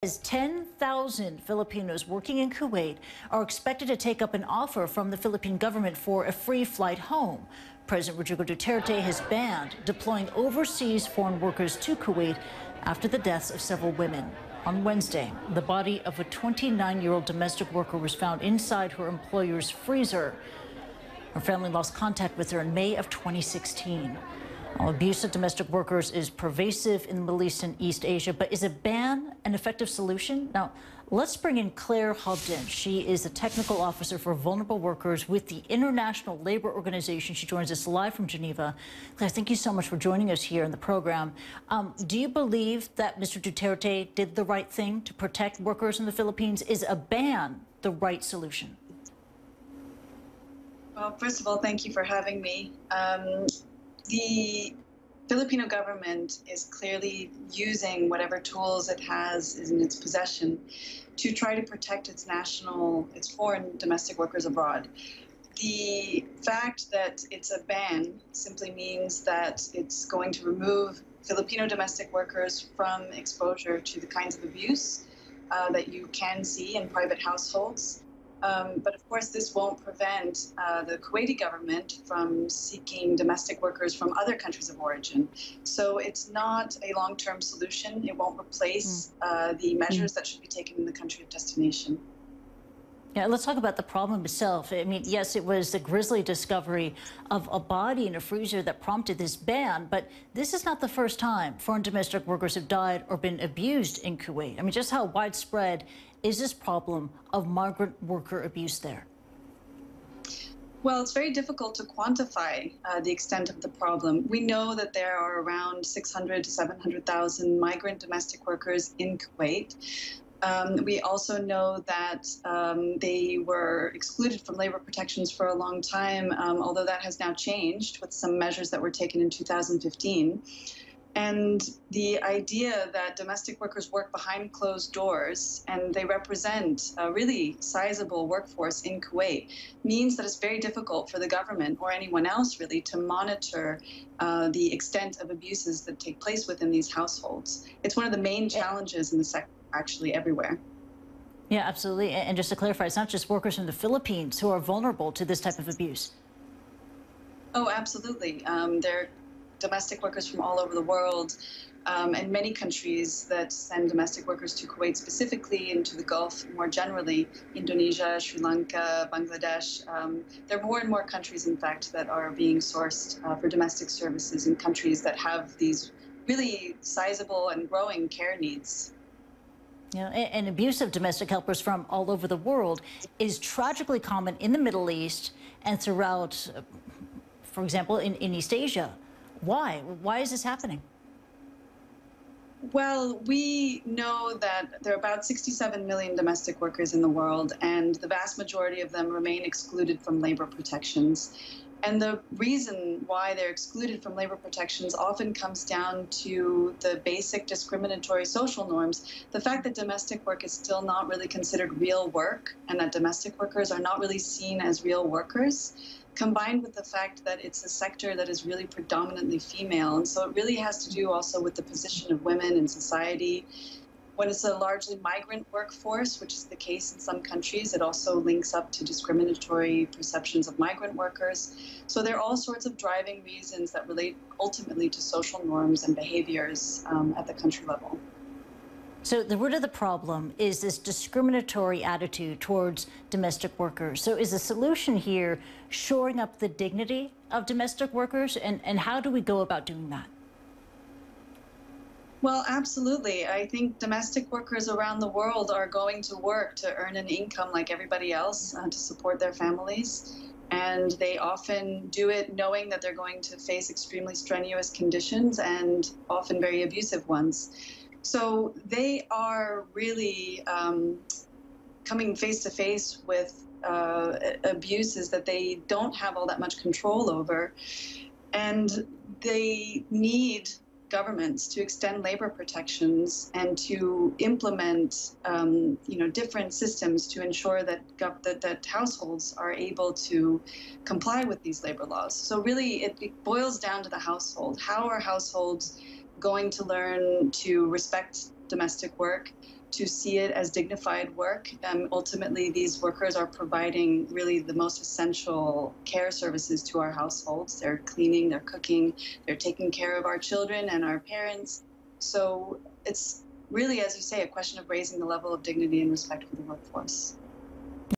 As 10,000 Filipinos working in Kuwait are expected to take up an offer from the Philippine government for a free flight home. President Rodrigo Duterte has banned deploying overseas foreign workers to Kuwait after the deaths of several women. On Wednesday, the body of a 29-year-old domestic worker was found inside her employer's freezer. Her family lost contact with her in May of 2016. Abuse of domestic workers is pervasive in the Middle East and East Asia, but is a ban an effective solution? Now, let's bring in Claire Hobden. She is the technical officer for vulnerable workers with the International Labor Organization. She joins us live from Geneva. Claire, thank you so much for joining us here in the program. Do you believe that Mr. Duterte did the right thing to protect workers in the Philippines? Is a ban the right solution? Well, first of all, thank you for having me. The Filipino government is clearly using whatever tools it has in its possession to try to protect its foreign domestic workers abroad. The fact that it's a ban simply means that it's going to remove Filipino domestic workers from exposure to the kinds of abuse that you can see in private households. But of course, this won't prevent the Kuwaiti government from seeking domestic workers from other countries of origin. So it's not a long-term solution. It won't replace the measures that should be taken in the country of destination. Yeah, let's talk about the problem itself. I mean, yes, it was the grisly discovery of a body in a freezer that prompted this ban, but this is not the first time foreign domestic workers have died or been abused in Kuwait. I mean, just how widespread is this problem of migrant worker abuse there? Well, it's very difficult to quantify the extent of the problem. We know that there are around 600 to 700,000 migrant domestic workers in Kuwait. We also know that they were excluded from labor protections for a long time, although that has now changed with some measures that were taken in 2015. And the idea that domestic workers work behind closed doors and they represent a really sizable workforce in Kuwait means that it's very difficult for the government or anyone else really to monitor the extent of abuses that take place within these households. It's one of the main challenges in the sector actually everywhere. Yeah, absolutely. And just to clarify, it's not just workers from the Philippines who are vulnerable to this type of abuse. Oh, absolutely. There are domestic workers from all over the world and many countries that send domestic workers to Kuwait specifically, into the Gulf more generally, Indonesia, Sri Lanka, Bangladesh. There are more and more countries, in fact, that are being sourced for domestic services in countries that have these really sizable and growing care needs. Yeah, and abuse of domestic helpers from all over the world is tragically common in the Middle East and throughout, for example, in East Asia. Why? Why is this happening? Well, we know that there are about 67 million domestic workers in the world, and the vast majority of them remain excluded from labor protections. And the reason why they're excluded from labor protections often comes down to the basic discriminatory social norms. The fact that domestic work is still not really considered real work and that domestic workers are not really seen as real workers, combined with the fact that it's a sector that is really predominantly female. And so it really has to do also with the position of women in society. When it's a largely migrant workforce, which is the case in some countries, it also links up to discriminatory perceptions of migrant workers. So there are all sorts of driving reasons that relate ultimately to social norms and behaviors at the country level. So the root of the problem is this discriminatory attitude towards domestic workers. So is the solution here shoring up the dignity of domestic workers? And how do we go about doing that? Well, absolutely. I think domestic workers around the world are going to work to earn an income like everybody else to support their families. And they often do it knowing that they're going to face extremely strenuous conditions and often very abusive ones. So they are really coming face to face with abuses that they don't have all that much control over. And they need governments to extend labor protections and to implement different systems to ensure that that households are able to comply with these labor laws. So really it boils down to the household. How are households going to learn to respect domestic work? to see it as dignified work. Ultimately, these workers are providing really the most essential care services to our households. They're cleaning, they're cooking, they're taking care of our children and our parents. So it's really, as you say, a question of raising the level of dignity and respect for the workforce.